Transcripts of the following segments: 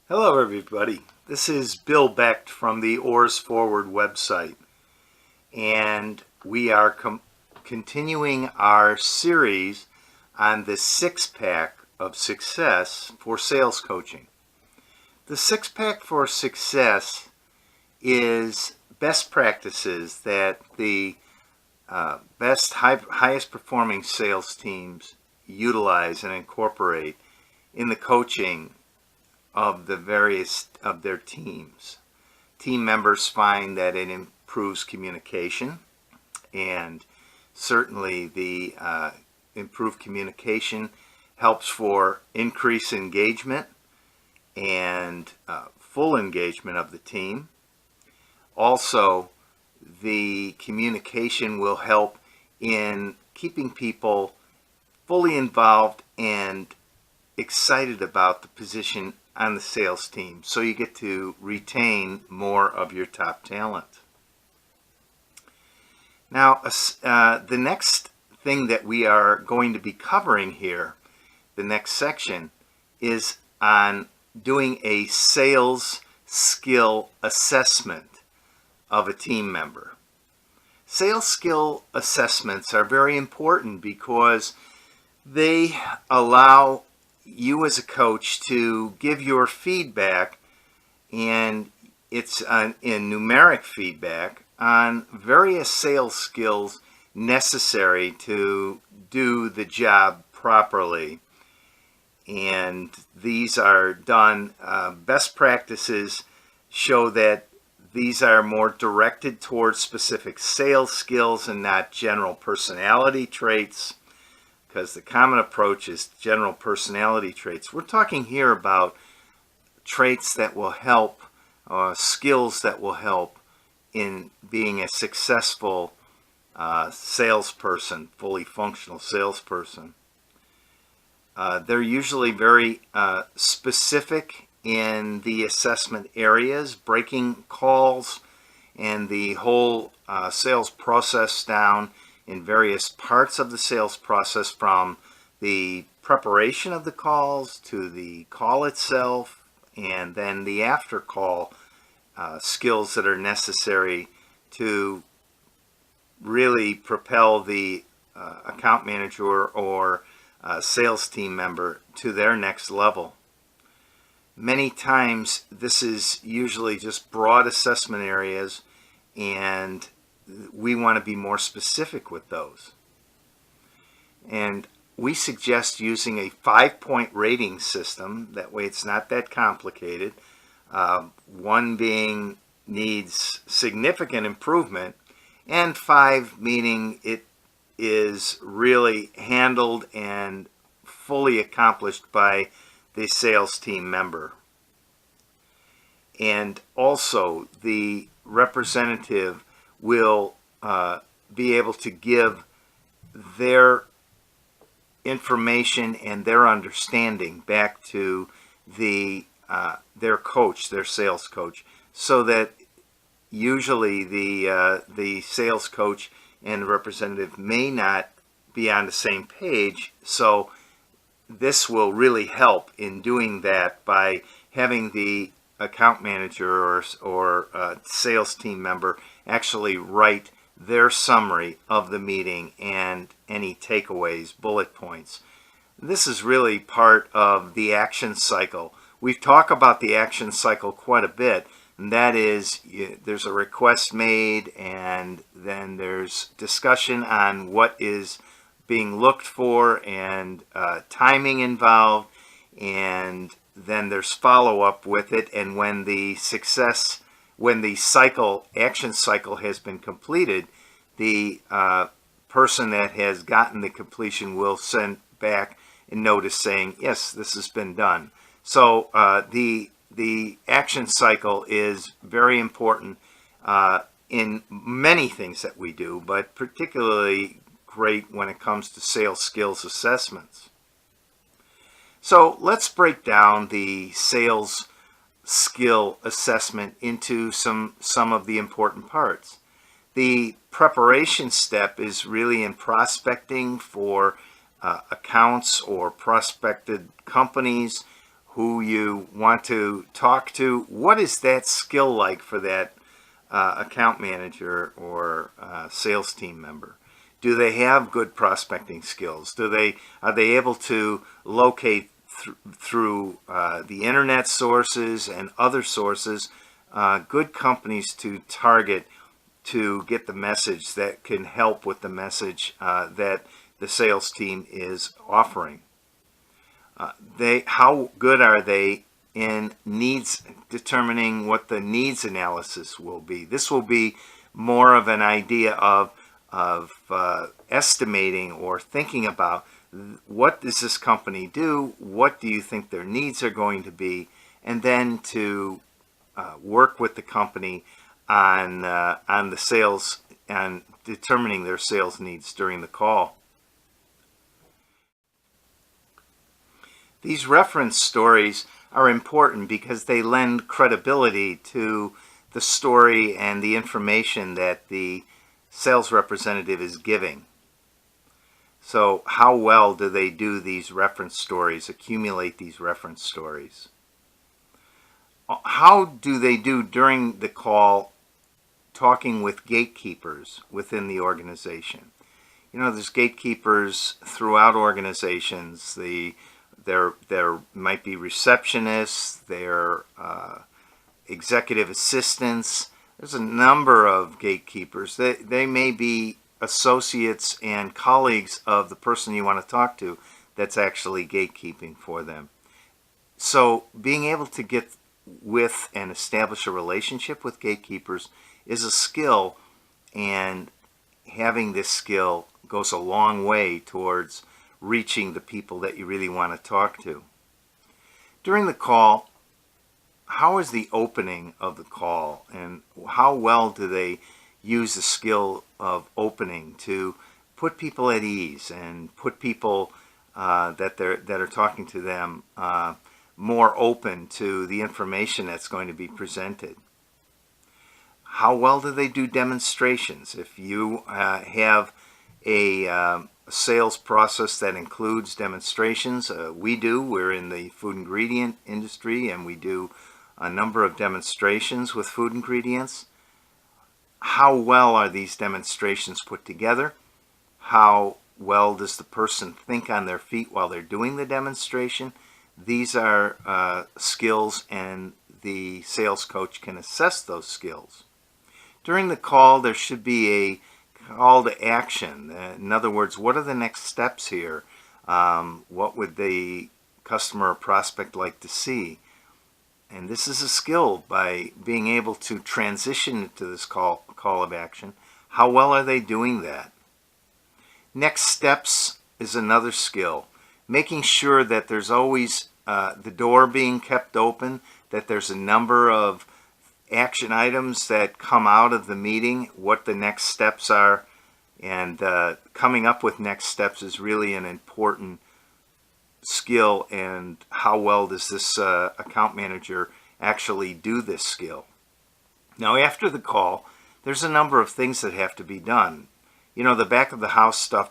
Hello everybody, this is Bill Becht from the Oars Forward website, and we are continuing our series on the six-pack of success for sales coaching. The six-pack for success is best practices that the highest performing sales teams utilize and incorporate in the coaching of the various of their teams. Team members find that it improves communication, and certainly the improved communication helps for increased engagement and full engagement of the team. Also, the communication will help in keeping people fully involved and excited about the position on the sales team, so you get to retain more of your top talent. Now, the next thing that we are going to be covering here, the next section, is on doing a sales skill assessment of a team member. Sales skill assessments are very important because they allow you as a coach to give your feedback, and it's in numeric feedback on various sales skills necessary to do the job properly. And these are done, best practices show that these are more directed towards specific sales skills and not general personality traits, because the common approach is general personality traits. We're talking here about traits that will help, skills that will help in being a successful salesperson, fully functional salesperson. They're usually very specific in the assessment areas, breaking calls and the whole sales process down in various parts of the sales process, from the preparation of the calls to the call itself, and then the after call skills that are necessary to really propel the account manager or sales team member to their next level. Many times this is usually just broad assessment areas, and we want to be more specific with those. And we suggest using a 5-point rating system. That way it's not that complicated. One being needs significant improvement, and 5 meaning it is really handled and fully accomplished by the sales team member. And also the representative will be able to give their information and their understanding back to their coach, their sales coach, so that usually the sales coach and the representative may not be on the same page. So this will really help in doing that by having the account manager or sales team member actually write their summary of the meeting and any takeaways, bullet points. This is really part of the action cycle. We've talked about the action cycle quite a bit, and that is there's a request made, and then there's discussion on what is being looked for and timing involved, and then there's follow-up with it. And when the action cycle has been completed, the person that has gotten the completion will send back a notice saying, yes, this has been done. So the action cycle is very important in many things that we do, but particularly great when it comes to sales skills assessments. So let's break down the sales skill assessment into some of the important parts. The preparation step is really in prospecting for accounts or prospected companies who you want to talk to. What is that skill like for that account manager or sales team member? Do they have good prospecting skills? Are they able to locate through the internet sources and other sources good companies to target to get the message that can help with the message that the sales team is offering? How good are they in needs, determining what the needs analysis will be? This will be more of an idea of estimating or thinking about what does this company do, what do you think their needs are going to be, and then to work with the company on the sales and determining their sales needs during the call. These reference stories are important because they lend credibility to the story and the information that the sales representative is giving. So how well do they do these reference stories, accumulate these reference stories? How do they do during the call talking with gatekeepers within the organization? You know, there's gatekeepers throughout organizations. There might be receptionists, there executive assistants. There's a number of gatekeepers. They may be associates and colleagues of the person you want to talk to that's actually gatekeeping for them. So being able to get with and establish a relationship with gatekeepers is a skill, and having this skill goes a long way towards reaching the people that you really want to talk to. During the call, how is the opening of the call, and how well do they use the skill of opening to put people at ease and put people that are talking to them more open to the information that's going to be presented? How well do they do demonstrations? If you have a sales process that includes demonstrations, we're in the food ingredient industry, and we do a number of demonstrations with food ingredients. How well are these demonstrations put together? How well does the person think on their feet while they're doing the demonstration? These are skills, and the sales coach can assess those skills. During the call, there should be a call to action. In other words, what are the next steps here? What would the customer or prospect like to see? And this is a skill by being able to transition to this call of action. How well are they doing that? Next steps is another skill. Making sure that there's always the door being kept open, that there's a number of action items that come out of the meeting, what the next steps are, and coming up with next steps is really an important skill. And how well does this account manager actually do this skill? Now, after the call, there's a number of things that have to be done. You know, the back of the house stuff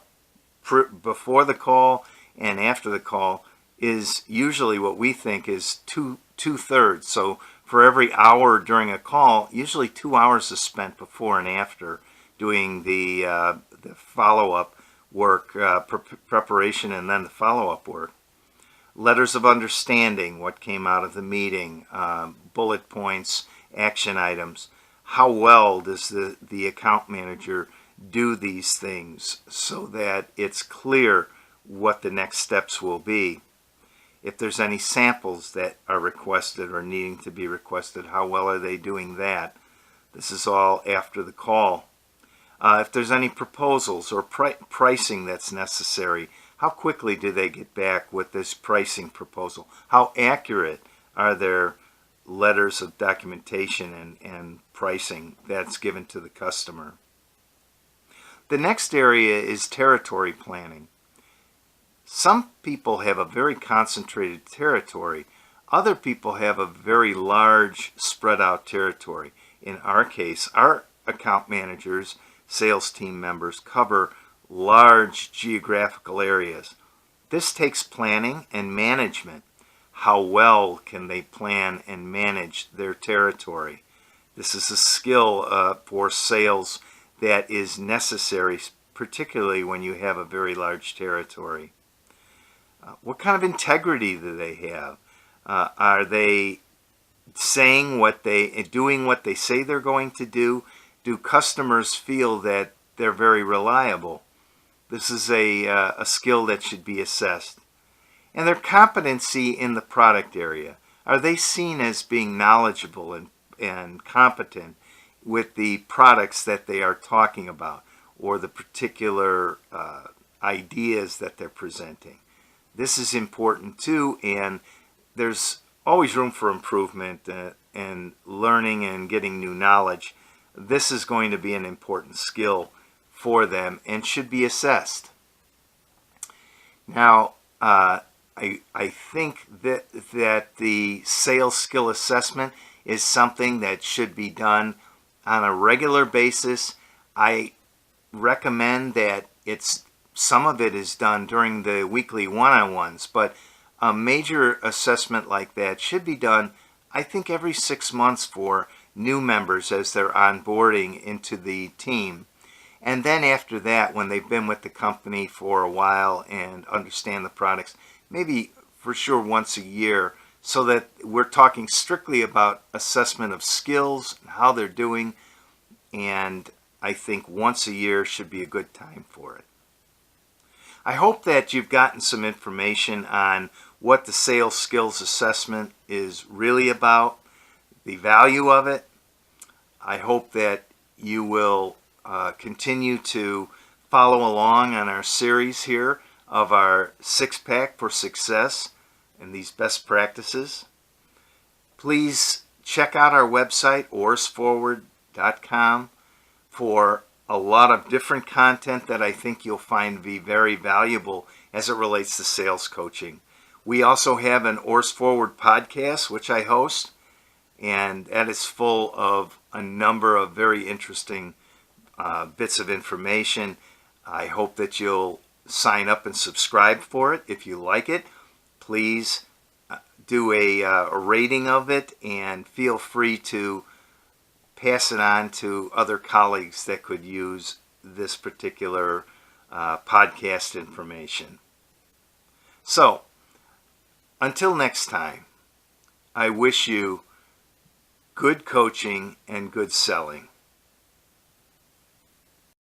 before the call and after the call is usually what we think is two-thirds. So for every hour during a call, usually 2 hours is spent before and after doing the follow-up work, preparation, and then the follow-up work. Letters of understanding, what came out of the meeting, bullet points, action items. How well does the account manager do these things so that it's clear what the next steps will be? If there's any samples that are requested or needing to be requested, how well are they doing that? This is all after the call. If there's any proposals or pricing that's necessary, how quickly do they get back with this pricing proposal? How accurate are their letters of documentation and pricing that's given to the customer? The next area is territory planning. Some people have a very concentrated territory. Other people have a very large spread out territory. In our case, our account managers, sales team members cover large geographical areas. This takes planning and management. how well can they plan and manage their territory. This is a skill for sales that is necessary, particularly when you have a very large territory. What kind of integrity do they have? Are they doing what they say they're going to do? Do customers feel that they're very reliable? This is a skill that should be assessed. And their competency in the product area. Are they seen as being knowledgeable and competent with the products that they are talking about, or the particular ideas that they're presenting? This is important too, and there's always room for improvement and learning and getting new knowledge. This is going to be an important skill for them and should be assessed. Now, I think that the sales skill assessment is something that should be done on a regular basis. I recommend that some of it is done during the weekly one-on-ones, but a major assessment like that should be done, I think, every 6 months for new members as they're onboarding into the team. And then after that, when they've been with the company for a while and understand the products, maybe for sure once a year, so that we're talking strictly about assessment of skills and how they're doing. And I think once a year should be a good time for it. I hope that you've gotten some information on what the sales skills assessment is really about, the value of it. I hope that you will continue to follow along on our series here of our 6-pack for success and these best practices. Please check out our website, oarsforward.com, for a lot of different content that I think you'll find to be very valuable as it relates to sales coaching. We also have an Oars Forward podcast, which I host, and that is full of a number of very interesting bits of information. I hope that you'll sign up and subscribe for it. If you like it, please do a rating of it, and feel free to pass it on to other colleagues that could use this particular podcast information. So, until next time, I wish you good coaching and good selling.